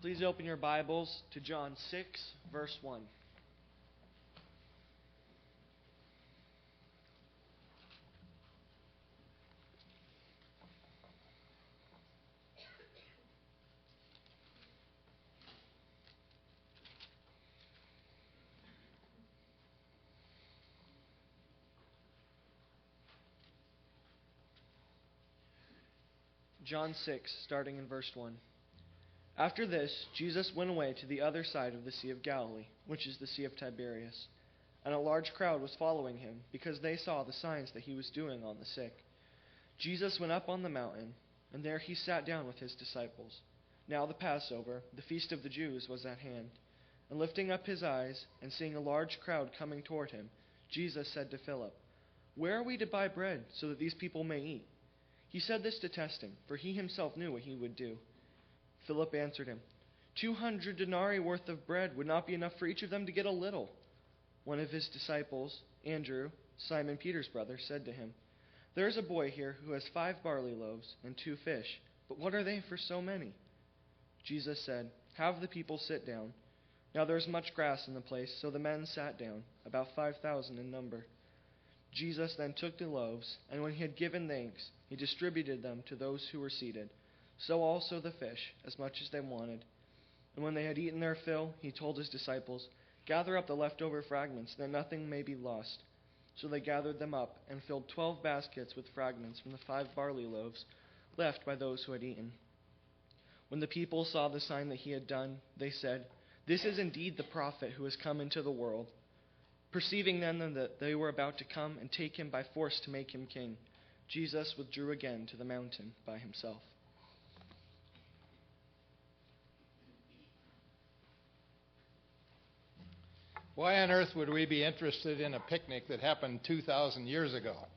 Please open your Bibles to John 6, verse 1. John 6, starting in verse 1. After this, Jesus went away to the other side of the Sea of Galilee, which is the Sea of Tiberias. And a large crowd was following him, because they saw the signs that he was doing on the sick. Jesus went up on the mountain, and there he sat down with his disciples. Now the Passover, the feast of the Jews, was at hand. And lifting up his eyes, and seeing a large crowd coming toward him, Jesus said to Philip, "Where are we to buy bread, so that these people may eat?" He said this to test him, for he himself knew what he would do. Philip answered him, 200 denarii worth of bread would not be enough for each of them to get a little. One of his disciples, Andrew, Simon Peter's brother, said to him, "There is a boy here who has 5 barley loaves and 2 fish, but what are they for so many?" Jesus said, "Have the people sit down." Now there was much grass in the place, so the men sat down, about 5,000 in number. Jesus then took the loaves, and when he had given thanks, he distributed them to those who were seated, so also the fish, as much as they wanted. And when they had eaten their fill, he told his disciples, "Gather up the leftover fragments, that nothing may be lost." So they gathered them up, and filled 12 baskets with fragments from the 5 barley loaves left by those who had eaten. When the people saw the sign that he had done, they said, "This is indeed the prophet who has come into the world." Perceiving then that they were about to come and take him by force to make him king, Jesus withdrew again to the mountain by himself. Why on earth would we be interested in a picnic that happened 2,000 years ago?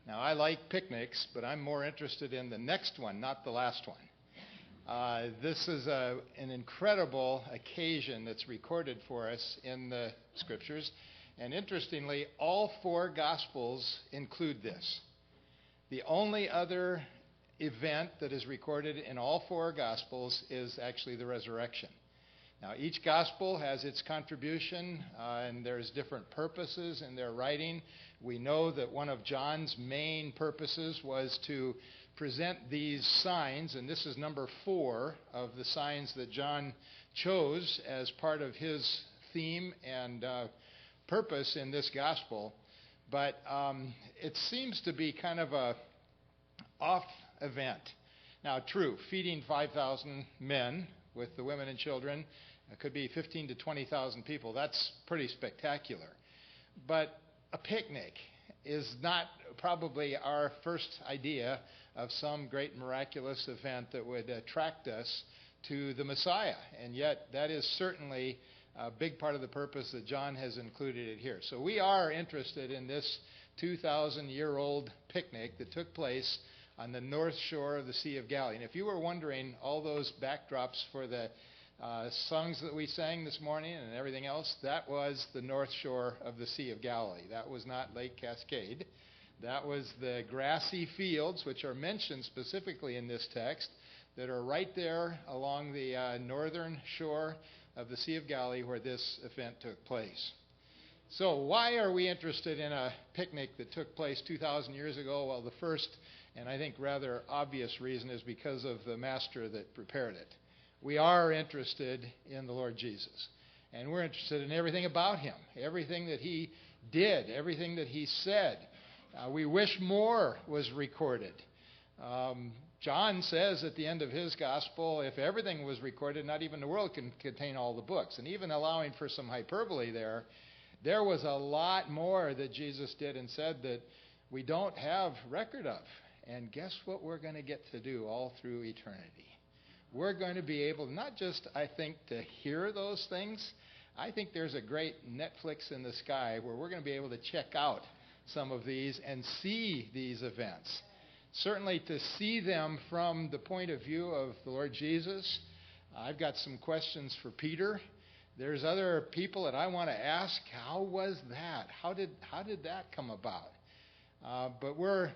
Now, I like picnics, but I'm more interested in the next one, not the last one. This is an incredible occasion that's recorded for us in the Scriptures. And interestingly, all 4 Gospels include this. The only other event that is recorded in all 4 Gospels is actually the resurrection. Now, each Gospel has its contribution, and there's different purposes in their writing. We know that one of John's main purposes was to present these signs, and this is number 4 of the signs that John chose as part of his theme and purpose in this gospel. But it seems to be kind of a off event. Now, true, feeding 5,000 men with the women and children, it could be 15 to 20,000 people. That's pretty spectacular. But a picnic is not probably our first idea of some great miraculous event that would attract us to the Messiah. And yet that is certainly a big part of the purpose that John has included it here. So we are interested in this 2,000-year-old picnic that took place on the north shore of the Sea of Galilee. And if you were wondering, all those backdrops for the songs that we sang this morning and everything else, that was the north shore of the Sea of Galilee. That was not Lake Cascade. That was the grassy fields, which are mentioned specifically in this text, that are right there along the northern shore of the Sea of Galilee where this event took place. So why are we interested in a picnic that took place 2,000 years ago? Well, the first, and I think rather obvious reason, is because of the master that prepared it. We are interested in the Lord Jesus. And we're interested in everything about him, everything that he did, everything that he said. We wish more was recorded. John says at the end of his gospel, if everything was recorded, not even the world can contain all the books. And even allowing for some hyperbole there was a lot more that Jesus did and said that we don't have record of. And guess what we're going to get to do all through eternity? We're going to be able not just, I think, to hear those things. I think there's a great Netflix in the sky where we're going to be able to check out some of these and see these events. Certainly to see them from the point of view of the Lord Jesus. I've got some questions for Peter. There's other people that I want to ask, how was that? How did that come about? But we're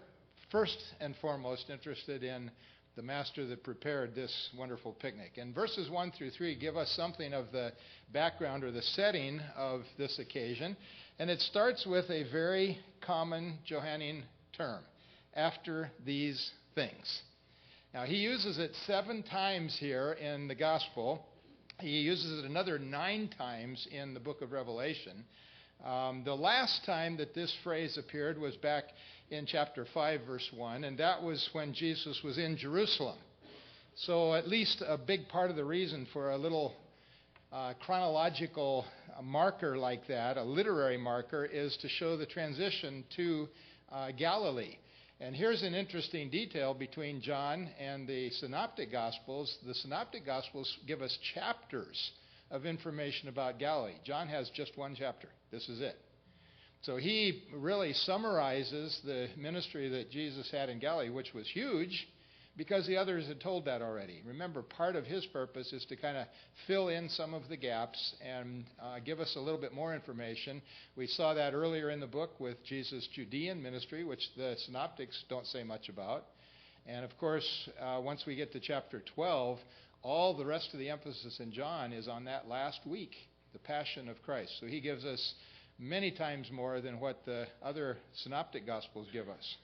first and foremost interested in the master that prepared this wonderful picnic. And verses 1 through 3 give us something of the background or the setting of this occasion. And it starts with a very common Johannine term, after these things. Now, he uses it 7 times here in the Gospel. He uses it another 9 times in the book of Revelation. The last time that this phrase appeared was back in chapter 5, verse 1, and that was when Jesus was in Jerusalem. So at least a big part of the reason for a little chronological marker like that, a literary marker, is to show the transition to Galilee. And here's an interesting detail between John and the Synoptic Gospels. The Synoptic Gospels give us chapters of information about Galilee. John has just 1 chapter. This is it. So he really summarizes the ministry that Jesus had in Galilee, which was huge because the others had told that already. Remember, part of his purpose is to kind of fill in some of the gaps and give us a little bit more information. We saw that earlier in the book with Jesus' Judean ministry, which the Synoptics don't say much about. And of course, once we get to chapter 12, all the rest of the emphasis in John is on that last week, the Passion of Christ. So he gives us many times more than what the other Synoptic Gospels give us.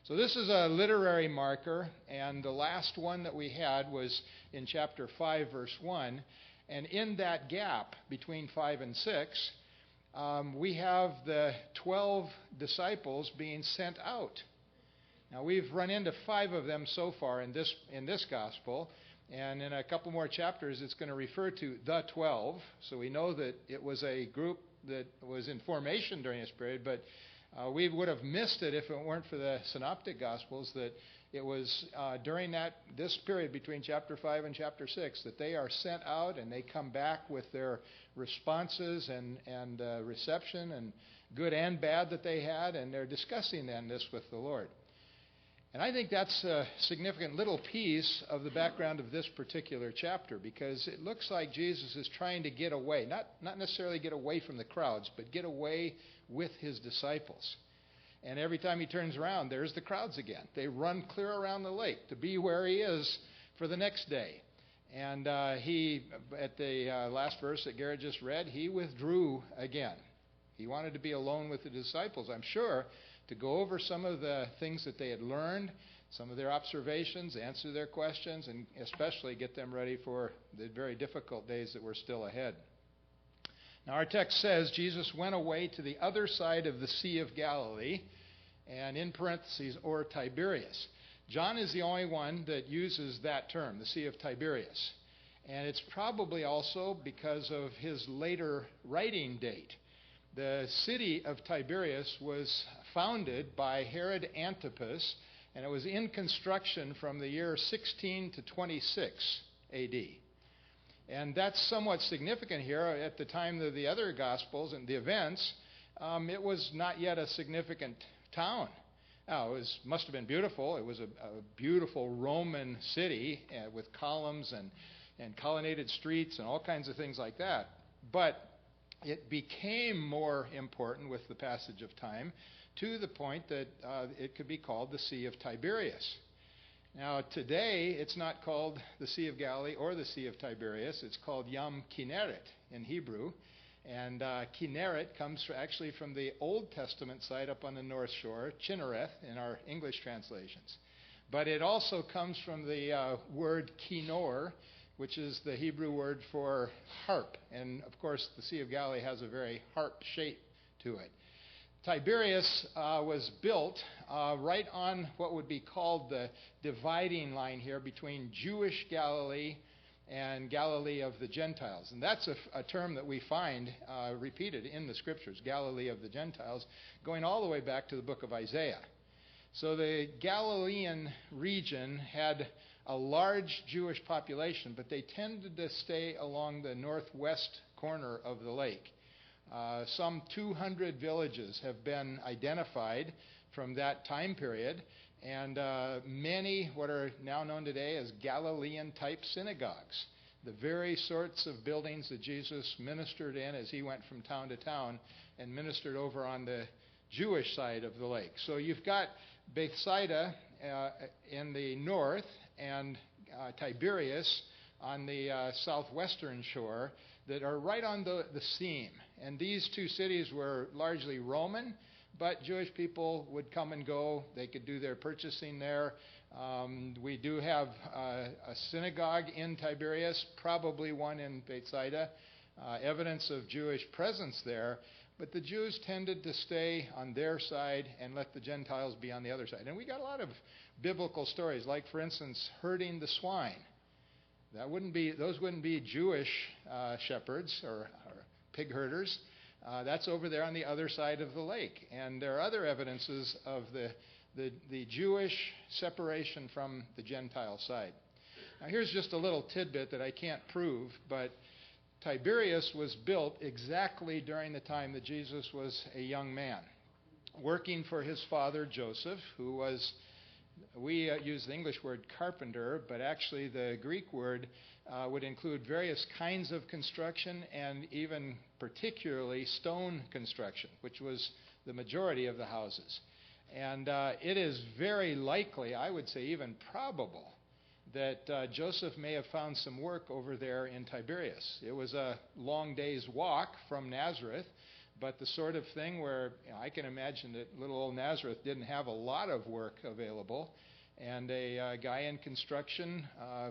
So this is a literary marker, and the last one that we had was in chapter 5, verse 1. And in that gap between 5 and 6, we have the 12 disciples being sent out. Now, we've run into 5 of them so far in this gospel, and in a couple more chapters, it's going to refer to the 12. So we know that it was a group that was in formation during this period, but we would have missed it if it weren't for the Synoptic Gospels, that it was during this period between chapter 5 and chapter 6 that they are sent out and they come back with their responses and reception and good and bad that they had, and they're discussing then this with the Lord. And I think that's a significant little piece of the background of this particular chapter, because it looks like Jesus is trying to get away, not necessarily get away from the crowds, but get away with his disciples. And every time he turns around, there's the crowds again. They run clear around the lake to be where he is for the next day. And he, at the last verse that Garrett just read, he withdrew again. He wanted to be alone with the disciples, I'm sure, to go over some of the things that they had learned, some of their observations, answer their questions, and especially get them ready for the very difficult days that were still ahead. Now, our text says Jesus went away to the other side of the Sea of Galilee, and in parentheses, or Tiberias. John is the only one that uses that term, the Sea of Tiberias. And it's probably also because of his later writing date. The city of Tiberias was founded by Herod Antipas, and it was in construction from the year 16 to 26 A.D. And that's somewhat significant here. At the time of the other Gospels and the events, it was not yet a significant town. Now, it must have been beautiful. It was a beautiful Roman city with columns and colonnaded streets and all kinds of things like that. But it became more important with the passage of time, to the point that it could be called the Sea of Tiberias. Now, today, it's not called the Sea of Galilee or the Sea of Tiberias. It's called Yam Kinneret in Hebrew. And Kinneret comes actually from the Old Testament site up on the north shore, Chinnereth in our English translations. But it also comes from the word Kinnor, which is the Hebrew word for harp. And, of course, the Sea of Galilee has a very harp shape to it. Tiberias was built right on what would be called the dividing line here between Jewish Galilee and Galilee of the Gentiles. And that's a term that we find repeated in the Scriptures, Galilee of the Gentiles, going all the way back to the book of Isaiah. So the Galilean region had a large Jewish population, but they tended to stay along the northwest corner of the lake. Some 200 villages have been identified from that time period, and many what are now known today as Galilean-type synagogues, the very sorts of buildings that Jesus ministered in as he went from town to town and ministered over on the Jewish side of the lake. So you've got Bethsaida in the north and Tiberias on the southwestern shore that are right on the seam. And these two cities were largely Roman, but Jewish people would come and go. They could do their purchasing there. We do have a synagogue in Tiberias, probably one in Bethsaida, evidence of Jewish presence there. But the Jews tended to stay on their side and let the Gentiles be on the other side. And we got a lot of biblical stories, like, for instance, herding the swine. Those wouldn't be Jewish shepherds or pig herders. That's over there on the other side of the lake. And there are other evidences of the Jewish separation from the Gentile side. Now, here's just a little tidbit that I can't prove, but Tiberias was built exactly during the time that Jesus was a young man, working for his father Joseph, who was, we use the English word carpenter, but actually the Greek word would include various kinds of construction and even particularly stone construction, which was the majority of the houses. And it is very likely, I would say even probable, that Joseph may have found some work over there in Tiberias. It was a long day's walk from Nazareth, but the sort of thing where I can imagine that little old Nazareth didn't have a lot of work available, and a guy in construction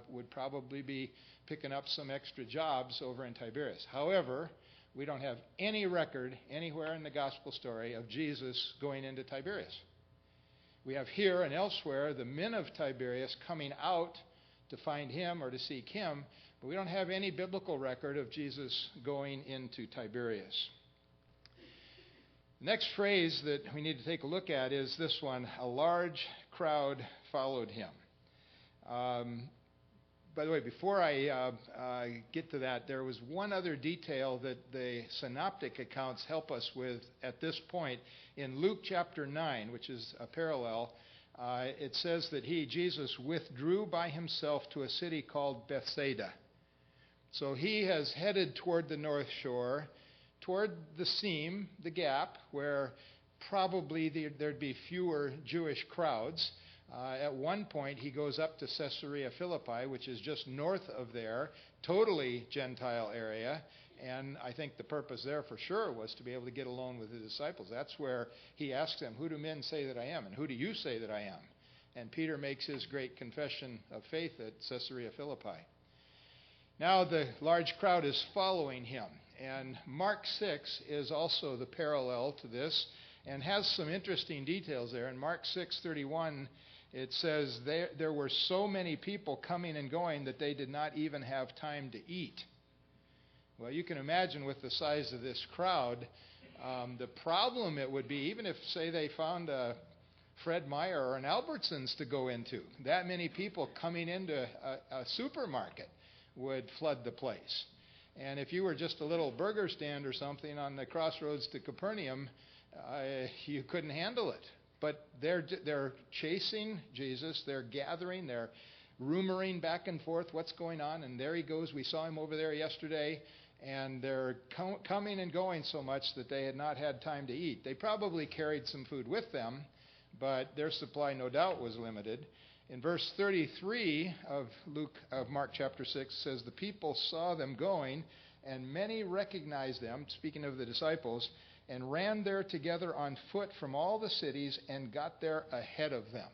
would probably be picking up some extra jobs over in Tiberias. However, we don't have any record anywhere in the gospel story of Jesus going into Tiberias. We have here and elsewhere the men of Tiberias coming out to find him or to seek him, but we don't have any biblical record of Jesus going into Tiberias. The next phrase that we need to take a look at is this one: a large crowd followed him. By the way, before I get to that, there was one other detail that the synoptic accounts help us with at this point. In Luke chapter 9, which is a parallel, it says that Jesus withdrew by himself to a city called Bethsaida. So he has headed toward the north shore, toward the seam, the gap, where probably there'd be fewer Jewish crowds. At one point, he goes up to Caesarea Philippi, which is just north of there, totally Gentile area. And I think the purpose there for sure was to be able to get alone with his disciples. That's where he asks them, "Who do men say that I am? And who do you say that I am?" And Peter makes his great confession of faith at Caesarea Philippi. Now the large crowd is following him. And Mark 6 is also the parallel to this and has some interesting details there. In Mark 6:31, it says there were so many people coming and going that they did not even have time to eat. Well, you can imagine with the size of this crowd, the problem it would be, even if, say, they found a Fred Meyer or an Albertsons to go into, that many people coming into a supermarket would flood the place. And if you were just a little burger stand or something on the crossroads to Capernaum, you couldn't handle it. But they're chasing Jesus, they're gathering, they're rumoring back and forth what's going on, and there he goes. We saw him over there yesterday. And they're coming and going so much that they had not had time to eat. They probably carried some food with them, but their supply no doubt was limited. In verse 33 of Mark chapter 6 says, "The people saw them going, and many recognized them," speaking of the disciples, "and ran there together on foot from all the cities and got there ahead of them."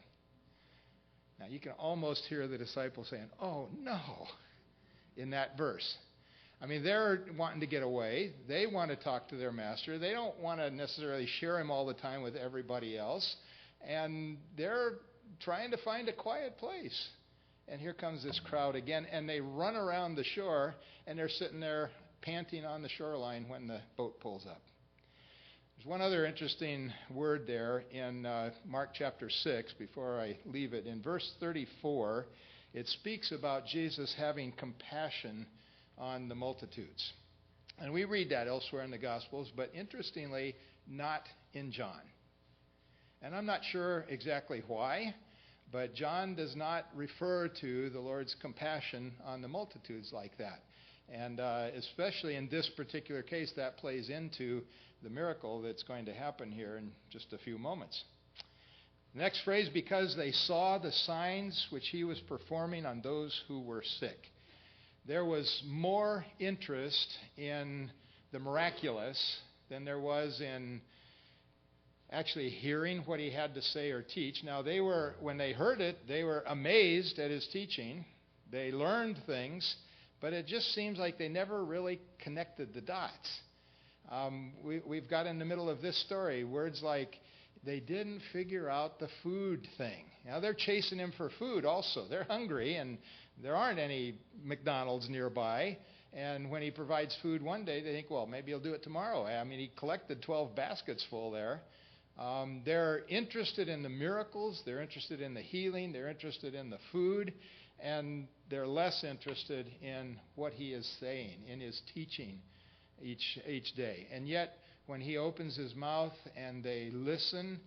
Now you can almost hear the disciples saying, "Oh no," in that verse. I mean, they're wanting to get away. They want to talk to their master. They don't want to necessarily share him all the time with everybody else. And they're trying to find a quiet place. And here comes this crowd again. And they run around the shore, and they're sitting there panting on the shoreline when the boat pulls up. There's one other interesting word there in Mark chapter 6, before I leave it. In verse 34, it speaks about Jesus having compassion on the multitudes. And we read that elsewhere in the Gospels, but interestingly, not in John. And I'm not sure exactly why, but John does not refer to the Lord's compassion on the multitudes like that. And especially in this particular case, that plays into the miracle that's going to happen here in just a few moments. The next phrase, because they saw the signs which he was performing on those who were sick. There was more interest in the miraculous than there was in actually hearing what he had to say or teach. Now, when they heard it, they were amazed at his teaching. They learned things, but it just seems like they never really connected the dots. We've got in the middle of this story words like, they didn't figure out the food thing. Now, they're chasing him for food also. They're hungry, and there aren't any McDonald's nearby. And when he provides food one day, they think, well, maybe he'll do it tomorrow. I mean, he collected 12 baskets full there. They're interested in the miracles. They're interested in the healing. They're interested in the food. And they're less interested in what he is saying, in his teaching each day. And yet, when he opens his mouth and they listen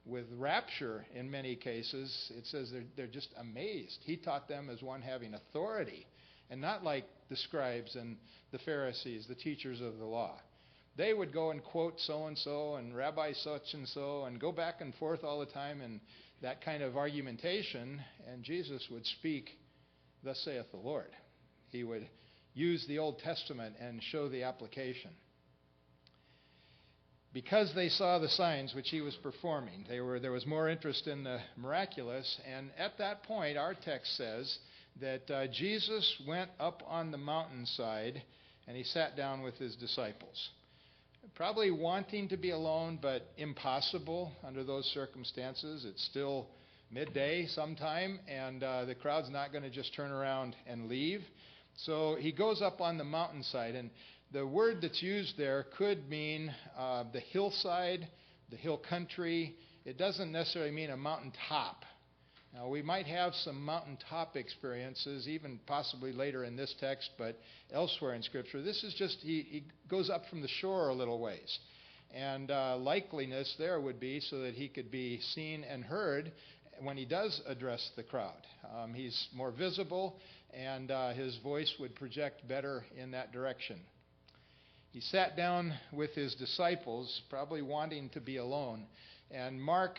with rapture in many cases, it says they're just amazed. He taught them as one having authority, and not like the scribes and the Pharisees, the teachers of the law. They would go and quote so-and-so and Rabbi such-and-so and go back and forth all the time in that kind of argumentation, and Jesus would speak, thus saith the Lord. He would use the Old Testament and show the application. Because they saw the signs which he was performing, there was more interest in the miraculous, and at that point, our text says that Jesus went up on the mountainside and he sat down with his disciples. Probably wanting to be alone, but impossible under those circumstances. It's still midday sometime, and the crowd's not going to just turn around and leave. So he goes up on the mountainside, and the word that's used there could mean the hillside, the hill country. It doesn't necessarily mean a mountaintop. Now, we might have some mountaintop experiences, even possibly later in this text, but elsewhere in Scripture. This is just, he goes up from the shore a little ways. And likeliness there would be so that he could be seen and heard when he does address the crowd. He's more visible, and his voice would project better in that direction. He sat down with his disciples, probably wanting to be alone. And Mark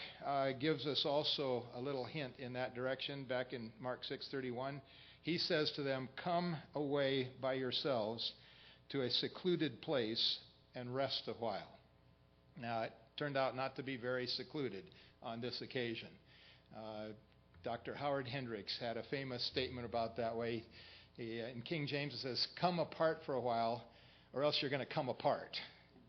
gives us also a little hint in that direction. Back in Mark 6:31, he says to them, "Come away by yourselves to a secluded place and rest a while." Now, it turned out not to be very secluded on this occasion. Dr. Howard Hendricks had a famous statement about that way. In King James, it says, "Come apart for a while, or else you're going to come apart."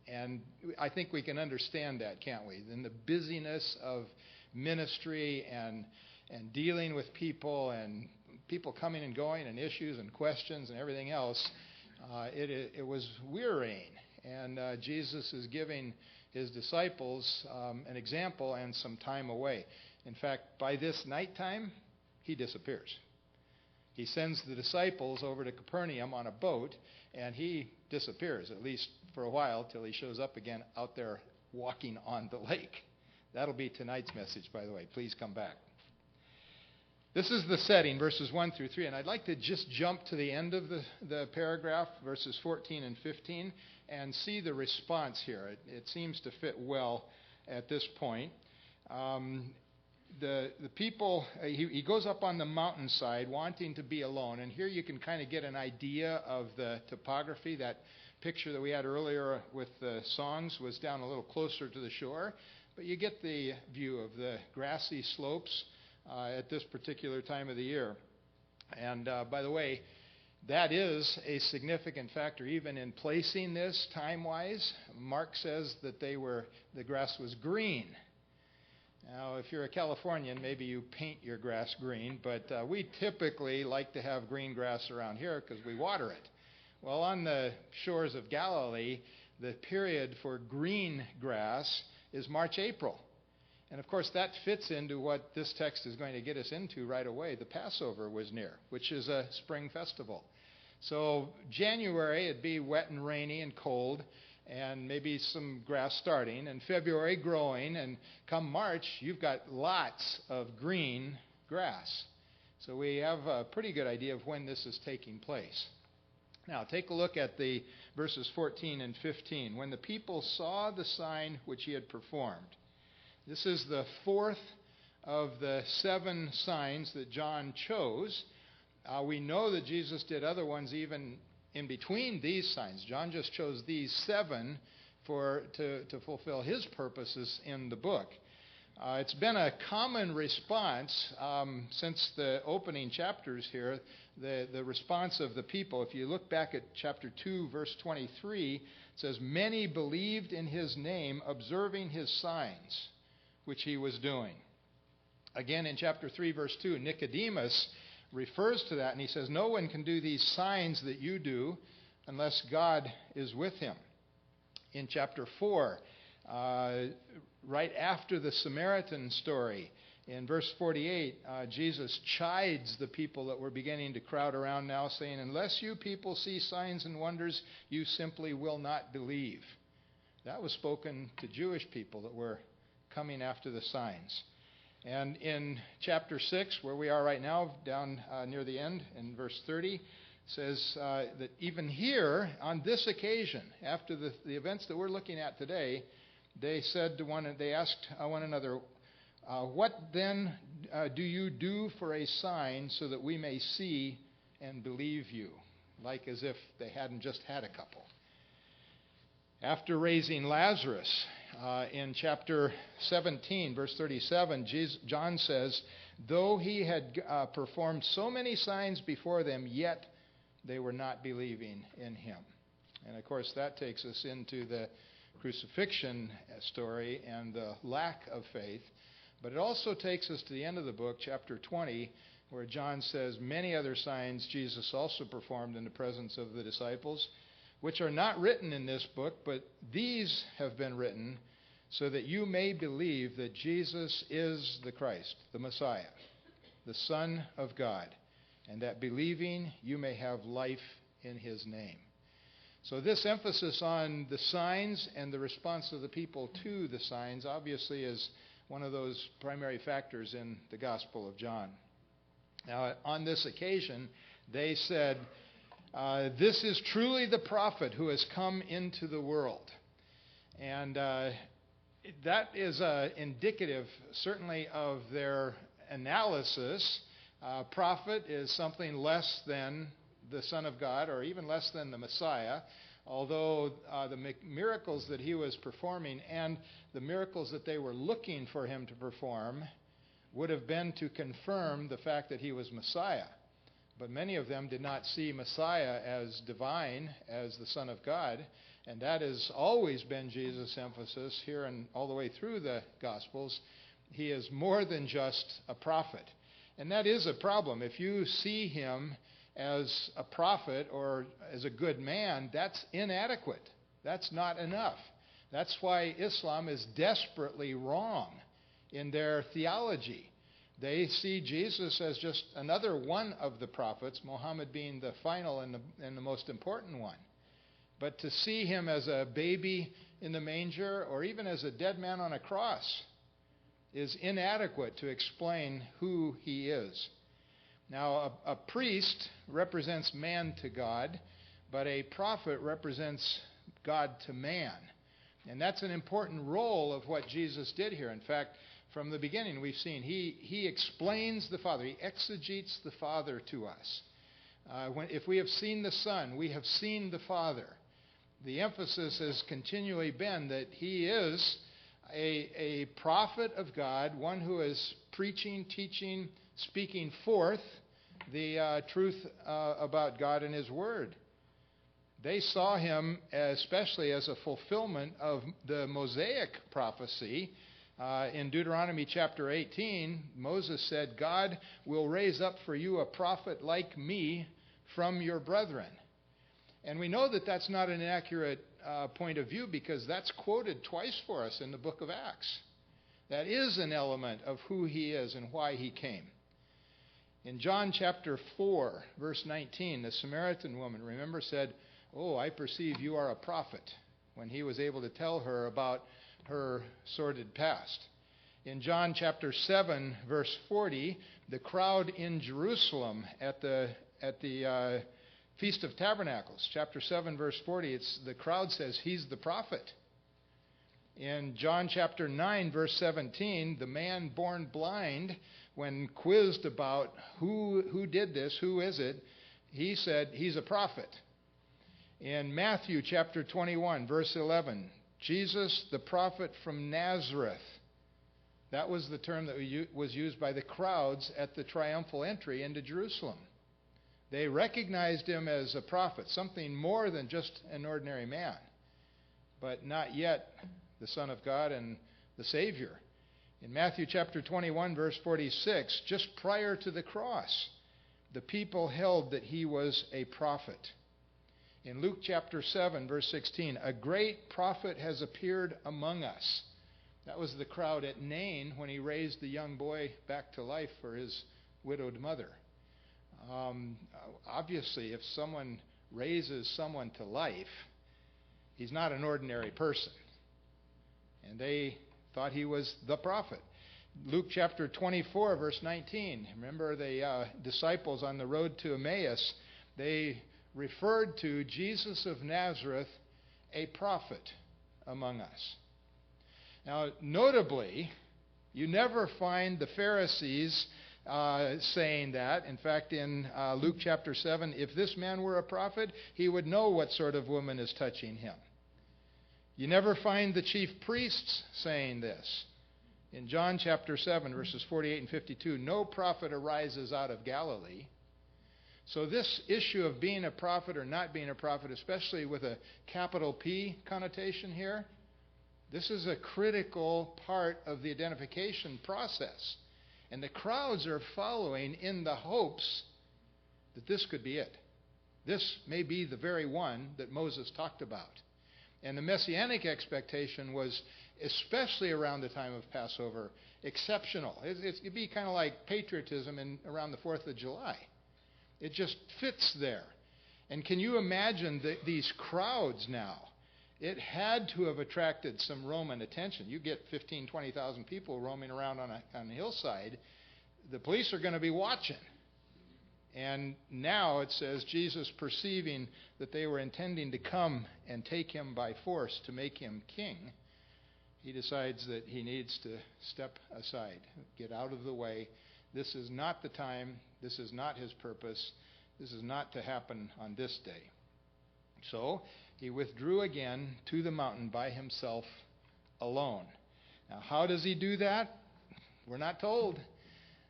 And I think we can understand that, can't we? In the busyness of ministry and dealing with people and people coming and going and issues and questions and everything else, it was wearying. And Jesus is giving his disciples an example and some time away. In fact, by this nighttime, he disappears. He sends the disciples over to Capernaum on a boat, and he disappears, at least for a while, till he shows up again out there walking on the lake. That'll be tonight's message, by the way. Please come back. This is the setting, verses 1 through 3, and I'd like to just jump to the end of the paragraph, verses 14 and 15, and see the response here. It seems to fit well at this point. The people, he goes up on the mountainside wanting to be alone. And here you can kind of get an idea of the topography. That picture that we had earlier with the songs was down a little closer to the shore. But you get the view of the grassy slopes at this particular time of the year. And by the way, that is a significant factor even in placing this time-wise. Mark says that the grass was green. Now, if you're a Californian, maybe you paint your grass green, but we typically like to have green grass around here because we water it. Well, on the shores of Galilee, the period for green grass is March, April. And of course, that fits into what this text is going to get us into right away. The Passover was near, which is a spring festival. So January, it'd be wet and rainy and cold, and maybe some grass starting, and February growing, and come March, you've got lots of green grass. So we have a pretty good idea of when this is taking place. Now, take a look at the verses 14 and 15. When the people saw the sign which he had performed. This is the fourth of the 7 signs that John chose. We know that Jesus did other ones even in between these signs. John just chose these 7 to fulfill his purposes in the book. It's been a common response since the opening chapters here, the response of the people. If you look back at chapter 2, verse 23, it says, "Many believed in his name, observing his signs, which he was doing." Again, in chapter 3, verse 2, Nicodemus refers to that, and he says, "No one can do these signs that you do unless God is with him." In chapter 4, right after the Samaritan story, in verse 48, Jesus chides the people that were beginning to crowd around now, saying, "Unless you people see signs and wonders, you simply will not believe." That was spoken to Jewish people that were coming after the signs. And in chapter 6, where we are right now, down near the end, in verse 30, says that even here, on this occasion, after the events that we're looking at today, they asked one another, "What then do you do for a sign so that we may see and believe you?" Like as if they hadn't just had a couple. After raising Lazarus, in chapter 17, verse 37, John says, "Though he had performed so many signs before them, yet they were not believing in him." And of course, that takes us into the crucifixion story and the lack of faith. But it also takes us to the end of the book, chapter 20, where John says, "Many other signs Jesus also performed in the presence of the disciples, which are not written in this book, but these have been written so that you may believe that Jesus is the Christ, the Messiah, the Son of God, and that believing you may have life in his name." So this emphasis on the signs and the response of the people to the signs obviously is one of those primary factors in the Gospel of John. Now, on this occasion, they said, "This is truly the prophet who has come into the world." And that is indicative, certainly, of their analysis. Prophet is something less than the Son of God, or even less than the Messiah, although the miracles that he was performing and the miracles that they were looking for him to perform would have been to confirm the fact that he was Messiah. But many of them did not see Messiah as divine, as the Son of God, and that has always been Jesus' emphasis here and all the way through the Gospels. He is more than just a prophet. And that is a problem. If you see him as a prophet or as a good man, that's inadequate. That's not enough. That's why Islam is desperately wrong in their theology. They see Jesus as just another one of the prophets, Muhammad being the final and the most important one. But to see him as a baby in the manger or even as a dead man on a cross is inadequate to explain who he is. Now, a priest represents man to God, but a prophet represents God to man. And that's an important role of what Jesus did here. In fact, from the beginning, we've seen he explains the Father. He exegetes the Father to us. If we have seen the Son, we have seen the Father. The emphasis has continually been that he is a prophet of God, one who is preaching, teaching, speaking forth the truth about God and his Word. They saw him especially as a fulfillment of the Mosaic prophecy. In Deuteronomy chapter 18, Moses said, "God will raise up for you a prophet like me from your brethren." And we know that that's not an accurate point of view because that's quoted twice for us in the book of Acts. That is an element of who he is and why he came. In John chapter 4, verse 19, the Samaritan woman, remember, said, "Oh, I perceive you are a prophet," when he was able to tell her about her sordid past. In John chapter 7, verse 40, the crowd in Jerusalem at the Feast of Tabernacles, chapter 7, verse 40, the crowd says, "He's the prophet." In John chapter 9, verse 17, the man born blind, when quizzed about who did this, who is it, he said he's a prophet. In Matthew chapter 21, verse 11, Jesus, the prophet from Nazareth. That was the term that was used by the crowds at the triumphal entry into Jerusalem. They recognized him as a prophet, something more than just an ordinary man, but not yet the Son of God and the Savior. In Matthew chapter 21, verse 46, just prior to the cross, the people held that he was a prophet. In Luke chapter 7, verse 16, a great prophet has appeared among us. That was the crowd at Nain when he raised the young boy back to life for his widowed mother. Obviously, if someone raises someone to life, he's not an ordinary person. And they thought he was the prophet. Luke chapter 24, verse 19. Remember the disciples on the road to Emmaus, they referred to Jesus of Nazareth, a prophet among us. Now, notably, you never find the Pharisees saying that. In fact, in Luke chapter 7, if this man were a prophet, he would know what sort of woman is touching him. You never find the chief priests saying this. In John chapter 7, verses 48 and 52, no prophet arises out of Galilee. So this issue of being a prophet or not being a prophet, especially with a capital P connotation here, this is a critical part of the identification process. And the crowds are following in the hopes that this could be it. This may be the very one that Moses talked about. And the messianic expectation was, especially around the time of Passover, exceptional. It'd be kind of like patriotism around the 4th of July. It just fits there. And can you imagine these crowds now? It had to have attracted some Roman attention. You get 15,000, 20,000 people roaming around on a hillside. The police are going to be watching. And now it says Jesus, perceiving that they were intending to come and take him by force to make him king, he decides that he needs to step aside, get out of the way. This is not the time. This is not his purpose. This is not to happen on this day. So he withdrew again to the mountain by himself alone. Now, how does he do that? We're not told.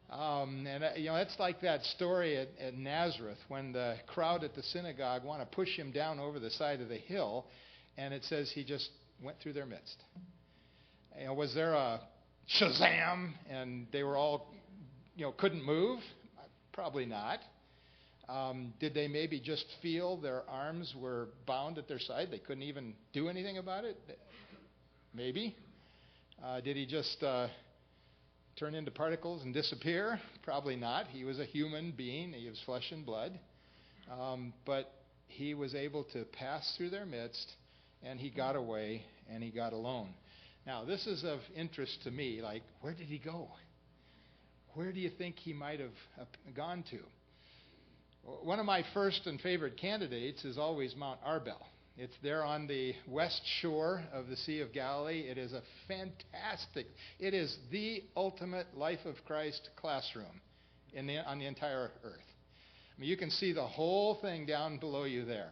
It's like that story at Nazareth when the crowd at the synagogue want to push him down over the side of the hill, and it says he just went through their midst. Was there a Shazam and they were all, couldn't move? Probably not. Did they maybe just feel their arms were bound at their side? They couldn't even do anything about it? Maybe. Did he just turn into particles and disappear? Probably not. He was a human being. He was flesh and blood. But he was able to pass through their midst, and he got away, and he got alone. Now, this is of interest to me. Like, where did he go? Where do you think he might have gone to? One of my first and favorite candidates is always Mount Arbel. It's there on the west shore of the Sea of Galilee. It is it is the ultimate Life of Christ classroom on the entire earth. I mean, you can see the whole thing down below you there.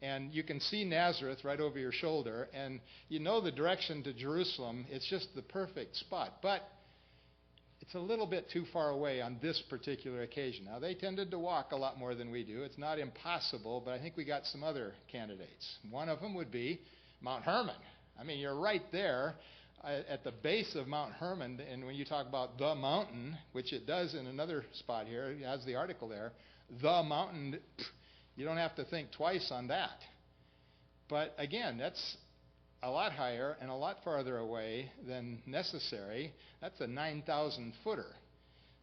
And you can see Nazareth right over your shoulder. And you know the direction to Jerusalem. It's just the perfect spot. But it's a little bit too far away on this particular occasion. Now, they tended to walk a lot more than we do. It's not impossible, but I think we got some other candidates. One of them would be Mount Hermon. I mean, you're right there at the base of Mount Hermon, and when you talk about the mountain, which it does in another spot here, it has the article there, the mountain, you don't have to think twice on that. But again, that's a lot higher and a lot farther away than necessary. That's a 9,000-footer.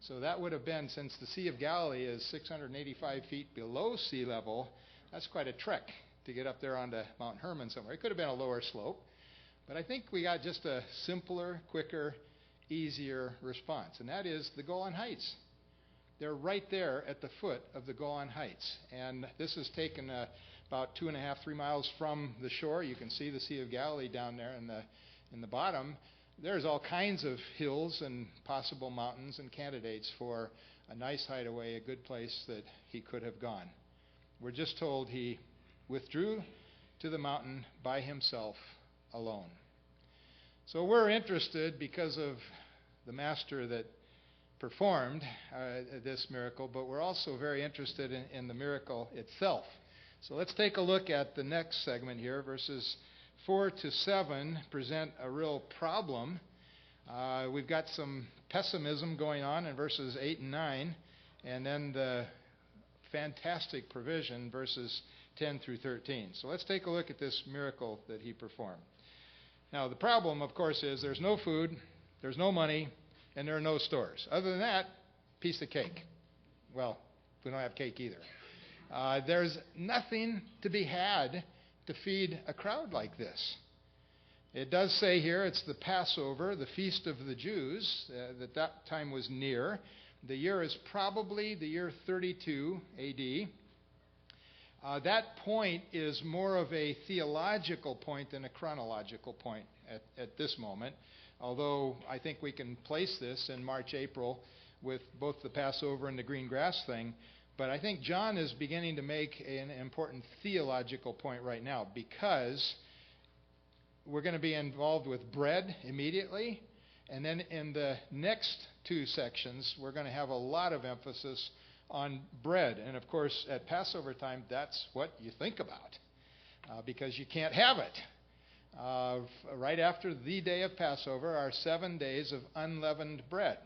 So that would have been, since the Sea of Galilee is 685 feet below sea level, that's quite a trek to get up there onto Mount Hermon somewhere. It could have been a lower slope. But I think we got just a simpler, quicker, easier response, and that is the Golan Heights. They're right there at the foot of the Golan Heights. And this is taken about 2.5, 3 miles from the shore. You can see the Sea of Galilee down there In the bottom, there's all kinds of hills and possible mountains and candidates for a nice hideaway, a good place that he could have gone. We're just told he withdrew to the mountain by himself alone. So we're interested because of the master that performed this miracle, but we're also very interested in the miracle itself. So let's take a look at the next segment here. Verses 4 to 7 present a real problem. We've got some pessimism going on in verses 8 and 9, and then the fantastic provision, verses 10 through 13. So let's take a look at this miracle that he performed. Now, the problem, of course, is there's no food, there's no money, and there are no stores. Other than that, piece of cake. Well, we don't have cake either. There's nothing to be had to feed a crowd like this. It does say here it's the Passover, the feast of the Jews, that time was near. The year is probably the year 32 A.D. That point is more of a theological point than a chronological point at this moment, although I think we can place this in March, April with both the Passover and the green grass thing. But I think John is beginning to make an important theological point right now, because we're going to be involved with bread immediately, and then in the next two sections, we're going to have a lot of emphasis on bread. And of course, at Passover time, that's what you think about, because you can't have it. Right after the day of Passover are 7 days of unleavened bread.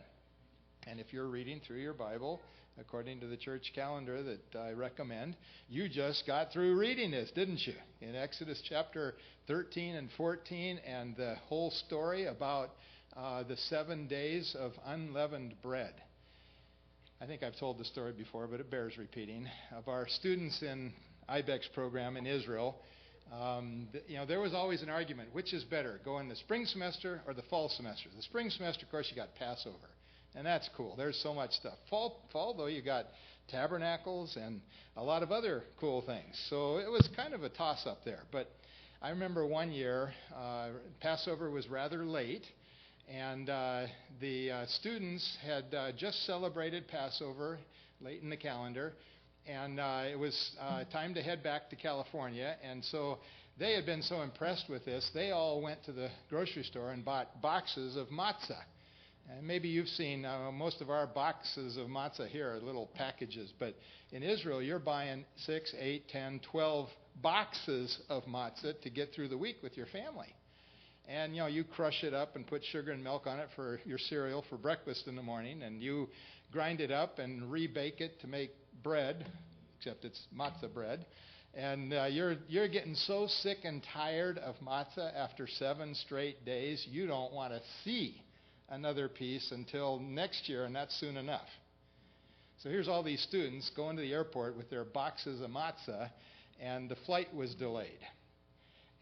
And if you're reading through your Bible, according to the church calendar that I recommend, you just got through reading this, didn't you? In Exodus chapter 13 and 14, and the whole story about the 7 days of unleavened bread. I think I've told the story before, but it bears repeating. Of our students in IBEX program in Israel, there was always an argument, which is better, go in the spring semester or the fall semester? The spring semester, of course, you got Passover. And that's cool. There's so much stuff. Fall, though, you got tabernacles and a lot of other cool things. So it was kind of a toss-up there. But I remember one year, Passover was rather late, and the students had just celebrated Passover late in the calendar, and it was time to head back to California. And so they had been so impressed with this, they all went to the grocery store and bought boxes of matzah. And maybe you've seen most of our boxes of matzah here are little packages. But in Israel, you're buying 6, 8, 10, 12 boxes of matzah to get through the week with your family. And, you crush it up and put sugar and milk on it for your cereal for breakfast in the morning. And you grind it up and rebake it to make bread, except it's matzah bread. And you're getting so sick and tired of matzah after 7 straight days, you don't want to see another piece until next year, and that's soon enough. So here's all these students going to the airport with their boxes of matzah, and the flight was delayed.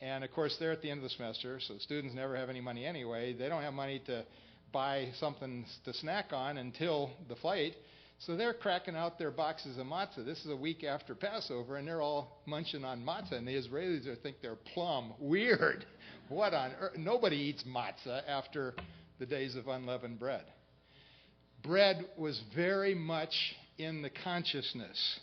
And of course, they're at the end of the semester, so students never have any money anyway. They don't have money to buy something to snack on until the flight, so they're cracking out their boxes of matzah. This is a week after Passover, and they're all munching on matzah, and the Israelis think they're plumb weird. What on earth? Nobody eats matzah after the days of unleavened bread. Bread was very much in the consciousness.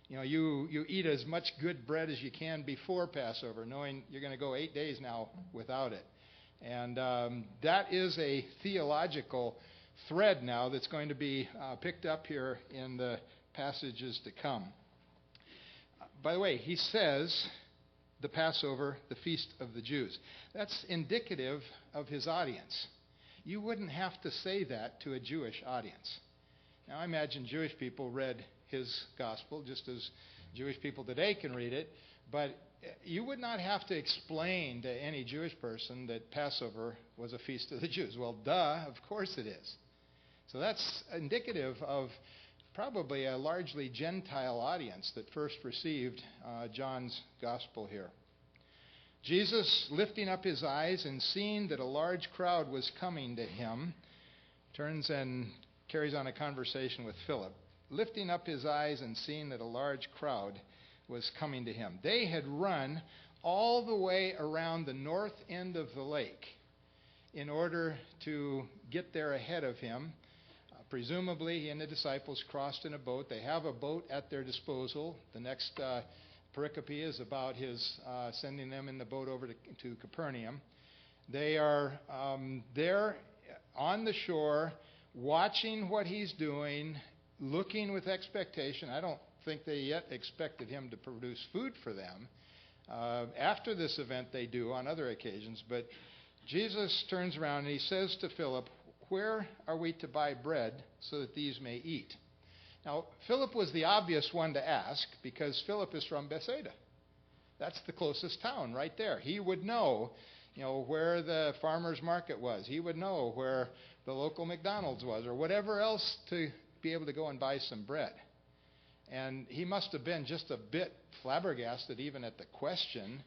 You eat as much good bread as you can before Passover, knowing you're going to go 8 days now without it. And that is a theological thread now that's going to be picked up here in the passages to come. By the way, he says the Passover, the feast of the Jews. That's indicative of his audience. You wouldn't have to say that to a Jewish audience. Now, I imagine Jewish people read his gospel just as Jewish people today can read it, but you would not have to explain to any Jewish person that Passover was a feast of the Jews. Well, duh, of course it is. So that's indicative of probably a largely Gentile audience that first received John's gospel here. Jesus, lifting up his eyes and seeing that a large crowd was coming to him, turns and carries on a conversation with Philip. Lifting up his eyes and seeing that a large crowd was coming to him. They had run all the way around the north end of the lake. in order to get there ahead of him. Presumably, he and the disciples crossed in a boat. They have a boat at their disposal. The next pericope is about his sending them in the boat over to Capernaum. They are there on the shore, watching what he's doing, looking with expectation. I don't think they yet expected him to produce food for them. After this event, they do on other occasions. But Jesus turns around and he says to Philip, "Where are we to buy bread so that these may eat?" Now, Philip was the obvious one to ask because Philip is from Bethsaida. That's the closest town right there. He would know, where the farmer's market was. He would know where the local McDonald's was or whatever else to be able to go and buy some bread. And he must have been just a bit flabbergasted even at the question,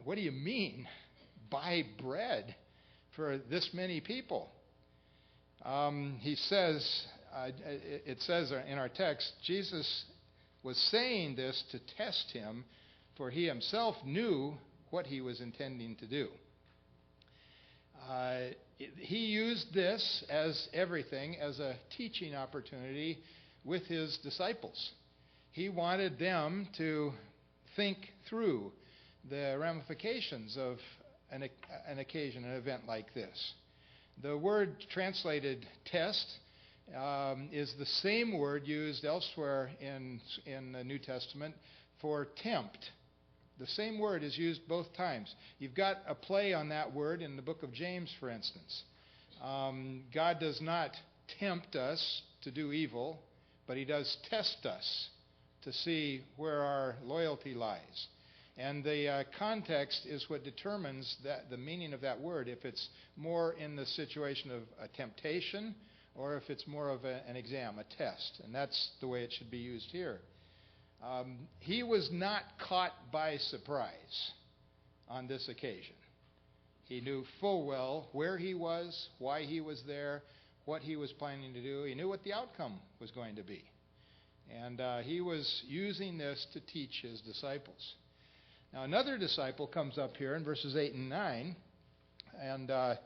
"What do you mean, buy bread for this many people?" He says, it says in our text, Jesus was saying this to test him, for he himself knew what he was intending to do. He used this, as everything, as a teaching opportunity with his disciples. He wanted them to think through the ramifications of an occasion, an event like this. The word translated test is the same word used elsewhere in the New Testament for tempt. The same word is used both times. You've got a play on that word in the book of James, for instance. God does not tempt us to do evil, but he does test us to see where our loyalty lies. And the context is what determines the meaning of that word, if it's more in the situation of a temptation or if it's more of an exam, a test. And that's the way it should be used here. He was not caught by surprise on this occasion. He knew full well where he was, why he was there, what he was planning to do. He knew what the outcome was going to be. And he was using this to teach his disciples. Now, another disciple comes up here in verses 8 and 9. And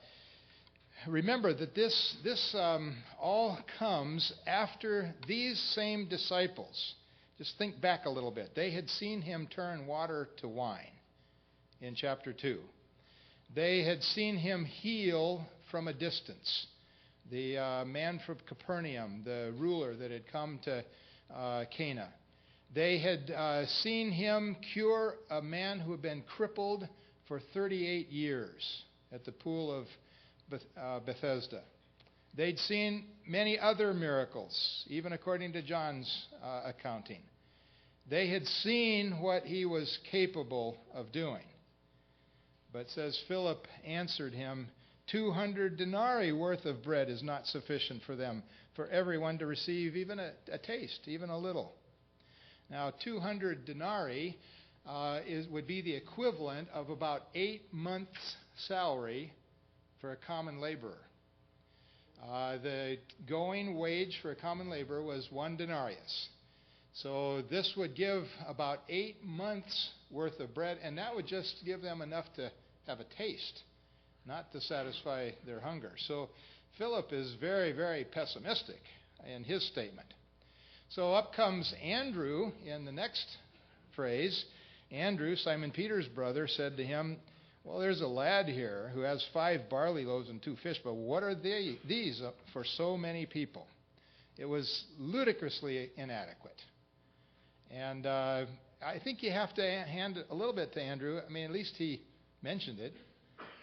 remember that this all comes after these same disciples. Just think back a little bit. They had seen him turn water to wine in chapter 2. They had seen him heal from a distance. The man from Capernaum, the ruler that had come to Cana. They had seen him cure a man who had been crippled for 38 years at the pool of Bethesda. They'd seen many other miracles, even according to John's accounting. They had seen what he was capable of doing. But it says, Philip answered him, 200 denarii worth of bread is not sufficient for them, for everyone to receive even a taste, even a little. Now, 200 denarii would be the equivalent of about 8 months' salary for a common laborer. The going wage for a common laborer was 1 denarius. So this would give about 8 months' worth of bread, and that would just give them enough to have a taste, not to satisfy their hunger. So Philip is very, very pessimistic in his statement. So up comes Andrew in the next phrase. Andrew, Simon Peter's brother, said to him, "Well, there's a lad here who has 5 barley loaves and 2 fish, but what are these for so many people?" It was ludicrously inadequate. And I think you have to hand it a little bit to Andrew. I mean, at least he mentioned it.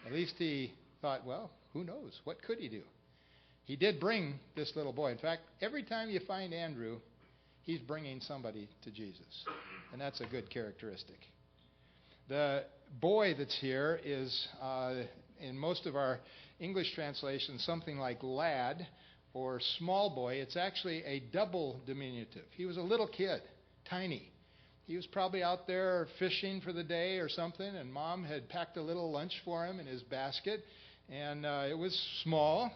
At least he thought, well, who knows? What could he do? He did bring this little boy. In fact, every time you find Andrew, he's bringing somebody to Jesus. And that's a good characteristic. The boy that's here is, in most of our English translations, something like lad or small boy. It's actually a double diminutive. He was a little kid, tiny. He was probably out there fishing for the day or something, and Mom had packed a little lunch for him in his basket, and it was small.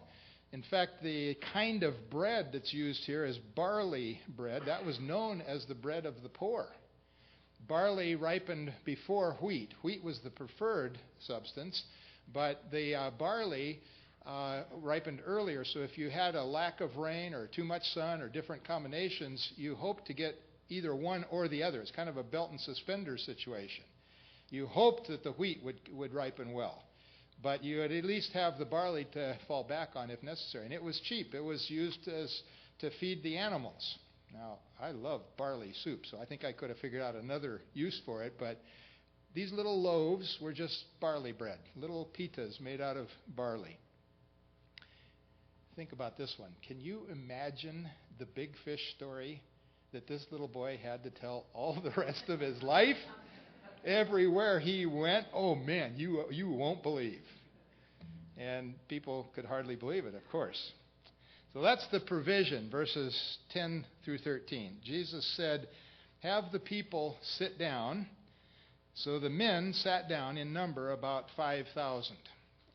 In fact, the kind of bread that's used here is barley bread. That was known as the bread of the poor. Barley ripened before wheat. Wheat was the preferred substance. But the barley ripened earlier, so if you had a lack of rain or too much sun or different combinations, you hoped to get either one or the other. It's kind of a belt and suspenders situation. You hoped that the wheat would ripen well, but you would at least have the barley to fall back on if necessary. And it was cheap. It was used to feed the animals. Now, I love barley soup, so I think I could have figured out another use for it, but these little loaves were just barley bread, little pitas made out of barley. Think about this one. Can you imagine the big fish story that this little boy had to tell all the rest of his life? Everywhere he went, oh man, you won't believe. And people could hardly believe it, of course. So that's the provision, verses 10 through 13. Jesus said, have the people sit down. So the men sat down in number about 5,000.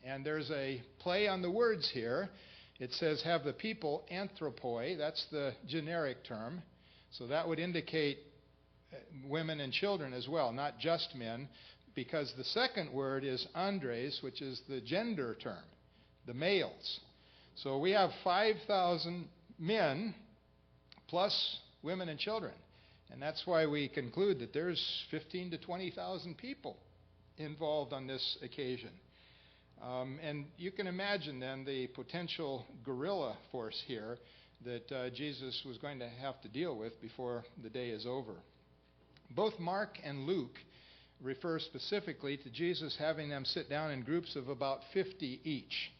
And there's a play on the words here. It says, have the people anthropoi. That's the generic term. So that would indicate women and children as well, not just men, because the second word is andres, which is the gender term, the males. So we have 5,000 men plus women and children. And that's why we conclude that there's 15 to 20,000 people involved on this occasion. And you can imagine then the potential guerrilla force here that Jesus was going to have to deal with before the day is over. Both Mark and Luke refer specifically to Jesus having them sit down in groups of about 50 each.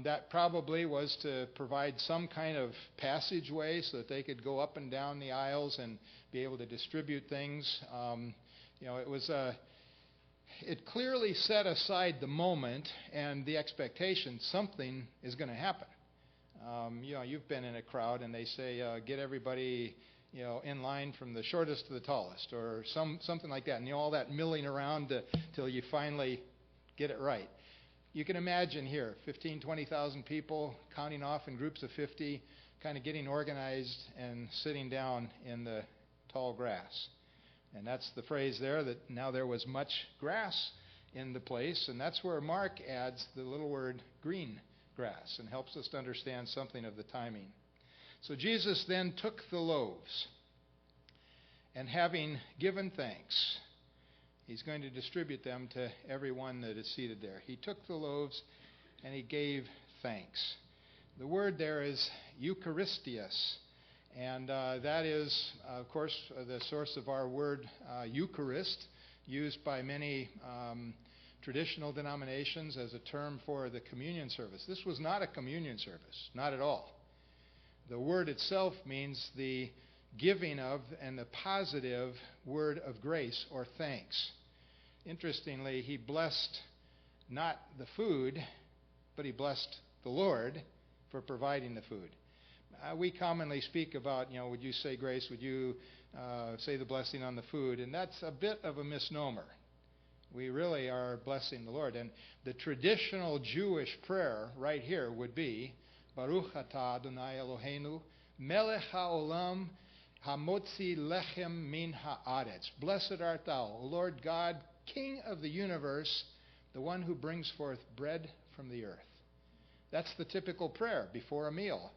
That probably was to provide some kind of passageway so that they could go up and down the aisles and be able to distribute things. It clearly set aside the moment and the expectation something is going to happen. You've been in a crowd and they say, get everybody, in line from the shortest to the tallest, or something like that. And all that milling around till you finally get it right. You can imagine here, 15, 20,000 people counting off in groups of 50, kind of getting organized and sitting down in the tall grass. And that's the phrase there, that now there was much grass in the place, and that's where Mark adds the little word green grass and helps us to understand something of the timing. So Jesus then took the loaves, and having given thanks, he's going to distribute them to everyone that is seated there. He took the loaves and he gave thanks. The word there is Eucharistias. And that is, of course, the source of our word Eucharist, used by many traditional denominations as a term for the communion service. This was not a communion service, not at all. The word itself means the giving of and the positive word of grace or thanks. Interestingly, he blessed not the food, but he blessed the Lord for providing the food. We commonly speak about, would you say grace? Would you say the blessing on the food? And that's a bit of a misnomer. We really are blessing the Lord. And the traditional Jewish prayer right here would be, Baruch atah Adonai Eloheinu, melech haolam, hamotzi lechem min haaretz. Blessed art thou, O Lord God, King of the universe, the one who brings forth bread from the earth. That's the typical prayer before a meal.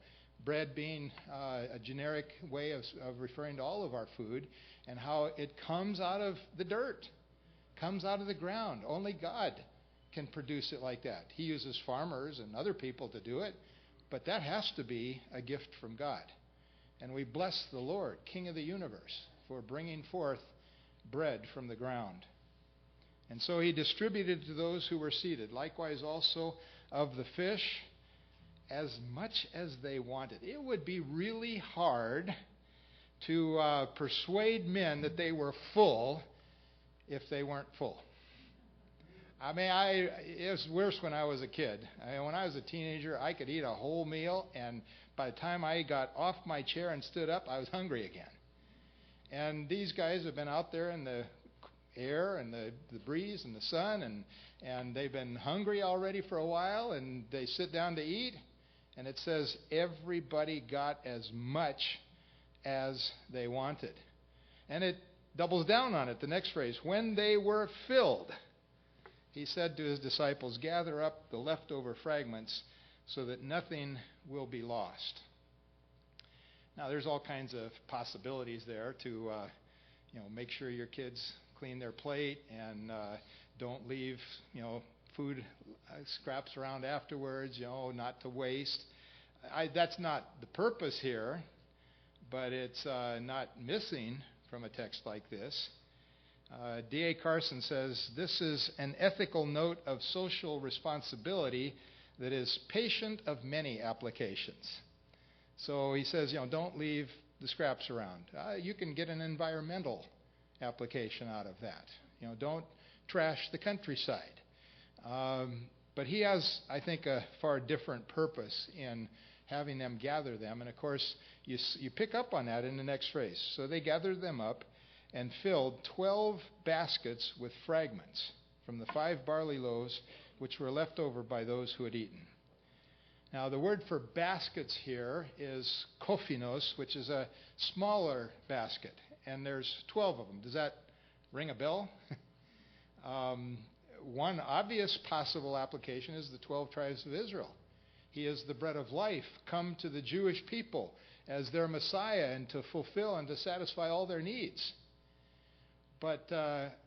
Bread being a generic way of referring to all of our food, and how it comes out of the dirt, comes out of the ground. Only God can produce it like that. He uses farmers and other people to do it, but that has to be a gift from God. And we bless the Lord, King of the universe, for bringing forth bread from the ground. And so he distributed to those who were seated. Likewise also of the fish, as much as they wanted. It would be really hard to persuade men that they were full if they weren't full. I mean, it was worse when I was a kid. When I was a teenager, I could eat a whole meal, and by the time I got off my chair and stood up, I was hungry again. And these guys have been out there in the air and the breeze and the sun, and they've been hungry already for a while, and they sit down to eat. And it says everybody got as much as they wanted. And it doubles down on it, the next phrase, when they were filled. he said to his disciples, "Gather up the leftover fragments so that nothing will be lost." Now, there's all kinds of possibilities there to, make sure your kids clean their plate and don't leave, food scraps around afterwards, not to waste. That's not the purpose here, but it's not missing from a text like this. D.A. Carson says, "This is an ethical note of social responsibility that is patient of many applications." So he says, don't leave the scraps around. You can get an environmental application out of that. Don't trash the countryside. But he has, I think, a far different purpose in having them gather them. And, of course, you pick up on that in the next phrase. So they gathered them up and filled 12 baskets with fragments from the 5 barley loaves which were left over by those who had eaten. Now, the word for baskets here is kophinos, which is a smaller basket, and there's 12 of them. Does that ring a bell? One obvious possible application is the 12 tribes of Israel. He is the bread of life, come to the Jewish people as their Messiah and to fulfill and to satisfy all their needs. But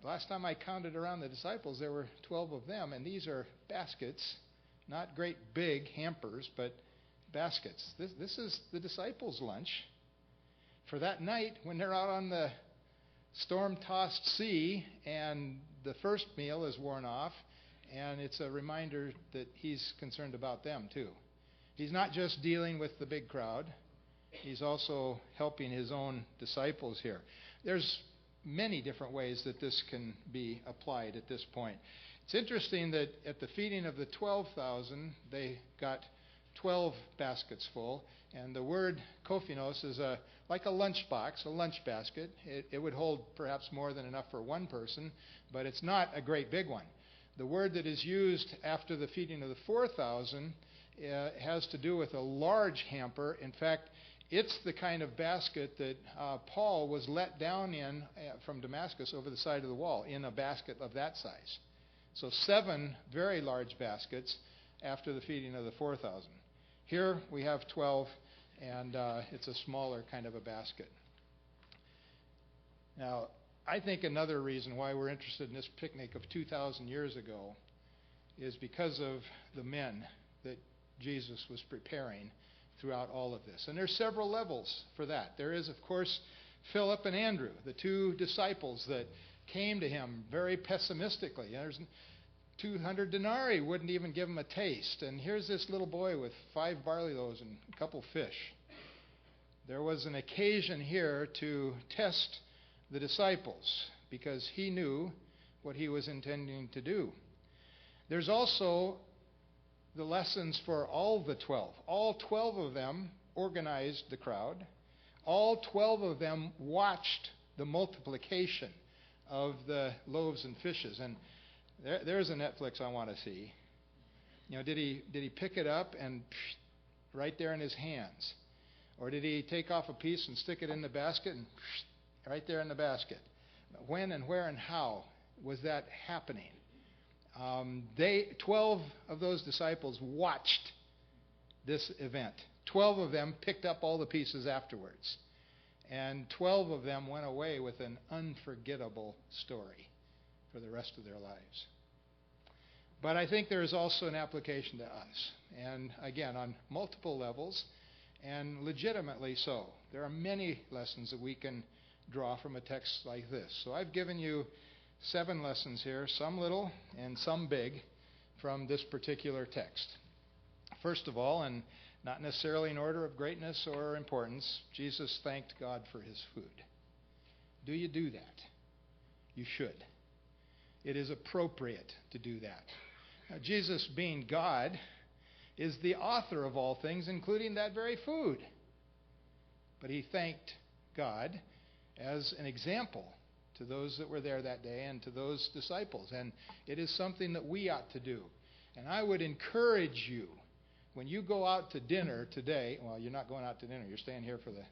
last time I counted around the disciples, there were 12 of them, and these are baskets. Not great big hampers, but baskets. This is the disciples' lunch for that night when they're out on the storm-tossed sea and the first meal is worn off, and it's a reminder that he's concerned about them too. He's not just dealing with the big crowd. He's also helping his own disciples here. There's many different ways that this can be applied at this point. It's interesting that at the feeding of the 12,000, they got 12 baskets full, and the word kophinos is like a lunch box, a lunch basket. It would hold perhaps more than enough for one person, but it's not a great big one. The word that is used after the feeding of the 4,000 has to do with a large hamper. In fact, it's the kind of basket that Paul was let down in from Damascus over the side of the wall, in a basket of that size. So 7 very large baskets after the feeding of the 4,000. Here we have 12, and it's a smaller kind of a basket. Now, I think another reason why we're interested in this picnic of 2,000 years ago is because of the men that Jesus was preparing throughout all of this. And there's several levels for that. There is, of course, Philip and Andrew, the 2 disciples that came to him very pessimistically. There's 200 denarii wouldn't even give him a taste. And here's this little boy with 5 barley loaves and a couple fish. There was an occasion here to test the disciples because he knew what he was intending to do. There's also the lessons for all the 12. All 12 of them organized the crowd. All 12 of them watched the multiplication of the loaves and fishes. And there's a Netflix I want to see. Did he pick it up and right there in his hands? Or did he take off a piece and stick it in the basket and right there in the basket? When and where and how was that happening? 12 of those disciples watched this event. 12 of them picked up all the pieces afterwards. And 12 of them went away with an unforgettable story for the rest of their lives. But I think there is also an application to us. And again, on multiple levels, and legitimately so. There are many lessons that we can draw from a text like this. So I've given you 7 lessons here, some little and some big, from this particular text. First of all, and not necessarily in order of greatness or importance, Jesus thanked God for his food. Do you do that? You should. It is appropriate to do that. Now, Jesus, being God, is the author of all things, including that very food. But he thanked God as an example to those that were there that day and to those disciples. And it is something that we ought to do. And I would encourage you, when you go out to dinner today, well, you're not going out to dinner, you're staying here for the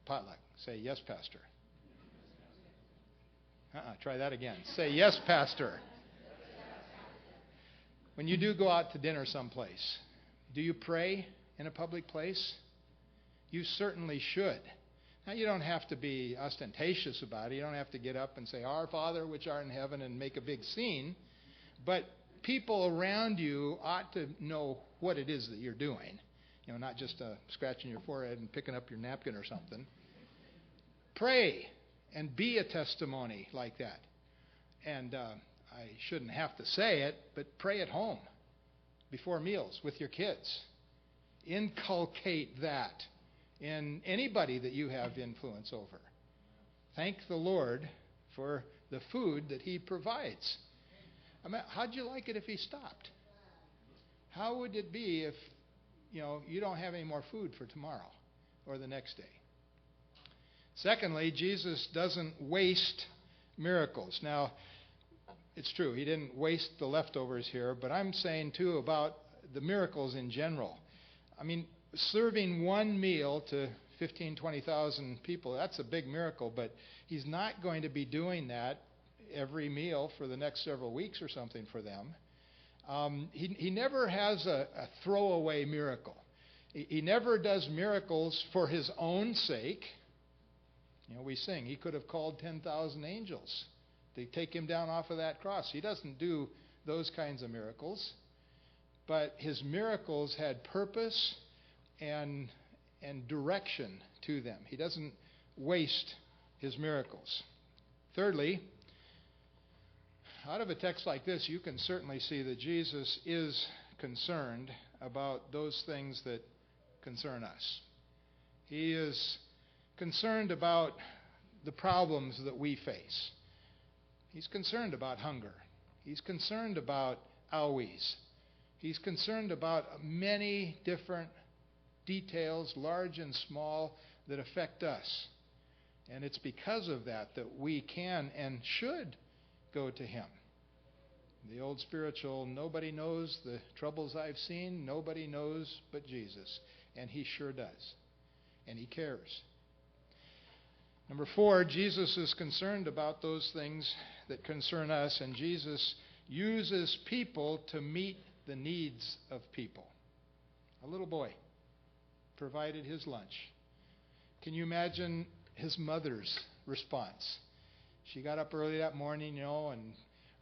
potluck. Say, yes, Pastor. Try that again. Say, yes, Pastor. When you do go out to dinner someplace, do you pray in a public place? You certainly should. Now, you don't have to be ostentatious about it. You don't have to get up and say, Our Father which art in heaven, and make a big scene. But people around you ought to know what it is that you're doing. Not just scratching your forehead and picking up your napkin or something. Pray and be a testimony like that. And I shouldn't have to say it, but pray at home before meals with your kids. Inculcate that in anybody that you have influence over. Thank the Lord for the food that He provides. How'd you like it if He stopped? How would it be if you don't have any more food for tomorrow or the next day? Secondly, Jesus doesn't waste miracles. Now, it's true, He didn't waste the leftovers here, but I'm saying too about the miracles in general. Serving one meal to 15,000, 20,000 people, that's a big miracle, but He's not going to be doing that every meal for the next several weeks or something for them. He never has a throwaway miracle. He never does miracles for His own sake. We sing, He could have called 10,000 angels to take Him down off of that cross. He doesn't do those kinds of miracles. But His miracles had purpose and direction to them. He doesn't waste His miracles. Thirdly, out of a text like this, you can certainly see that Jesus is concerned about those things that concern us. He is concerned about the problems that we face. He's concerned about hunger. He's concerned about always. He's concerned about many different details, large and small, that affect us. And it's because of that that we can and should go to Him. The old spiritual, nobody knows the troubles I've seen, nobody knows but Jesus. And He sure does. And He cares. Number 4, Jesus is concerned about those things that concern us, and Jesus uses people to meet the needs of people. A little boy provided his lunch. Can you imagine his mother's response? She got up early that morning, and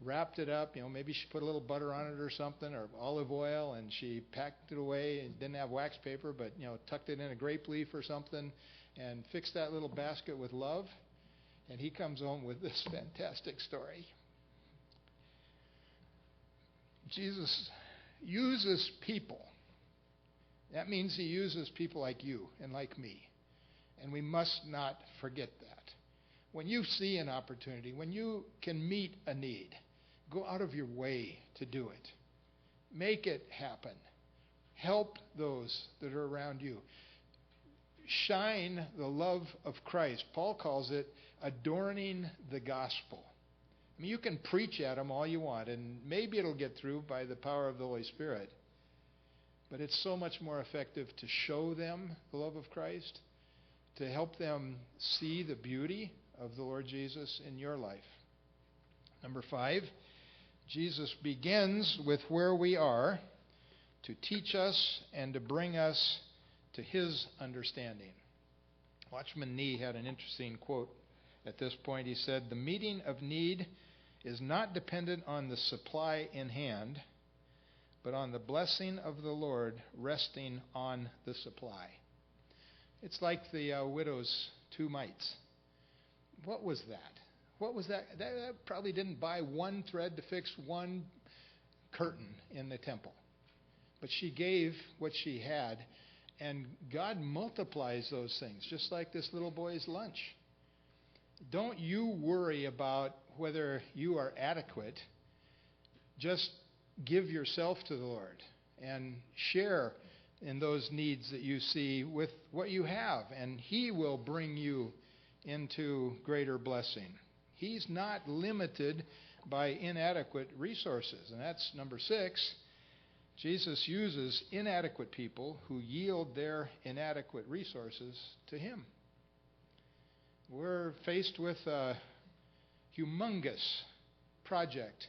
wrapped it up. Maybe she put a little butter on it or something, or olive oil, and she packed it away and didn't have wax paper, but tucked it in a grape leaf or something, and fixed that little basket with love. And he comes home with this fantastic story. Jesus uses people. That means He uses people like you and like me. And we must not forget that. When you see an opportunity, when you can meet a need, go out of your way to do it. Make it happen. Help those that are around you. Shine the love of Christ. Paul calls it adorning the gospel. You can preach at them all you want, and maybe it'll get through by the power of the Holy Spirit. But it's so much more effective to show them the love of Christ, to help them see the beauty of the Lord Jesus in your life. Number 5, Jesus begins with where we are to teach us and to bring us to His understanding. Watchman Nee had an interesting quote at this point. He said, "The meeting of need is not dependent on the supply in hand, but on the blessing of the Lord resting on the supply." It's like the widow's 2 mites. What was that? What was that? That probably didn't buy one thread to fix one curtain in the temple. But she gave what she had, and God multiplies those things, just like this little boy's lunch. Don't you worry about whether you are adequate. Just give yourself to the Lord and share in those needs that you see with what you have, and He will bring you into greater blessing. He's not limited by inadequate resources. And that's number 6. Jesus uses inadequate people who yield their inadequate resources to Him. We're faced with a humongous project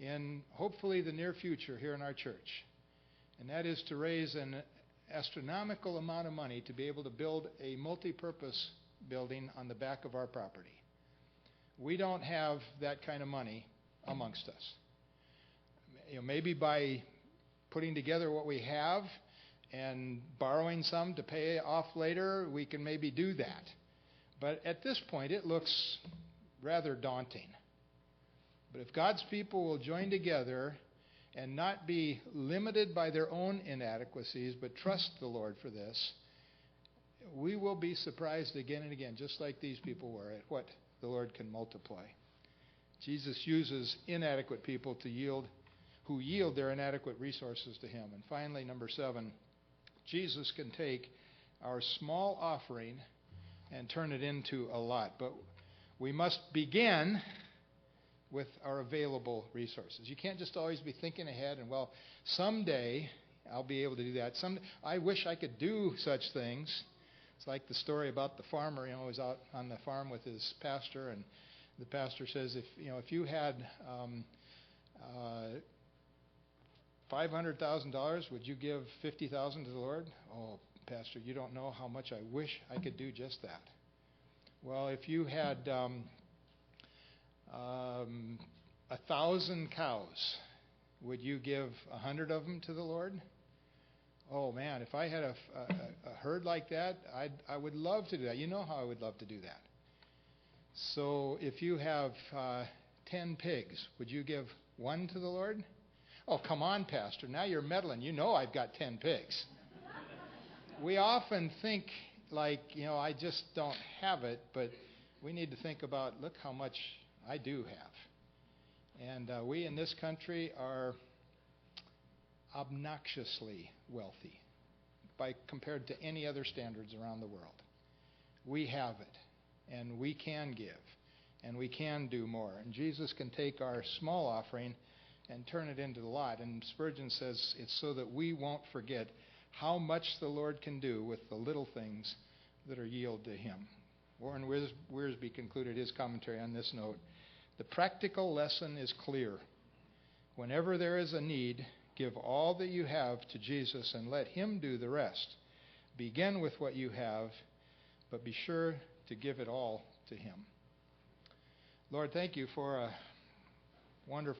in hopefully the near future here in our church. And that is to raise an astronomical amount of money to be able to build a multi-purpose building on the back of our property. We don't have that kind of money amongst us. Maybe by putting together what we have and borrowing some to pay off later, we can maybe do that. But at this point, it looks rather daunting. But if God's people will join together and not be limited by their own inadequacies, but trust the Lord for this, we will be surprised again and again, just like these people were, at what the Lord can multiply. Jesus uses inadequate people who yield their inadequate resources to Him. And finally, number 7, Jesus can take our small offering and turn it into a lot. But we must begin with our available resources. You can't just always be thinking ahead and, well, someday I'll be able to do that. I wish I could do such things. It's like the story about the farmer. He was out on the farm with his pastor, and the pastor says, if you had $500,000, would you give $50,000 to the Lord? Oh, Pastor, you don't know how much I wish I could do just that. Well, if you had 1,000 cows, would you give 100 of them to the Lord? Oh man, if I had a herd like that, I would love to do that. You know how I would love to do that. So if you have 10 pigs, would you give one to the Lord? Oh, come on, Pastor. Now you're meddling. You know I've got 10 pigs. We often think like, I just don't have it, but we need to think about, look how much I do have. And we in this country are obnoxiously wealthy compared to any other standards around the world. We have it, and we can give, and we can do more. And Jesus can take our small offering and turn it into a lot. And Spurgeon says it's so that we won't forget how much the Lord can do with the little things that are yielded to Him. Warren Wiersbe concluded his commentary on this note. The practical lesson is clear. Whenever there is a need, give all that you have to Jesus and let Him do the rest. Begin with what you have, but be sure to give it all to Him. Lord, thank you for a wonderful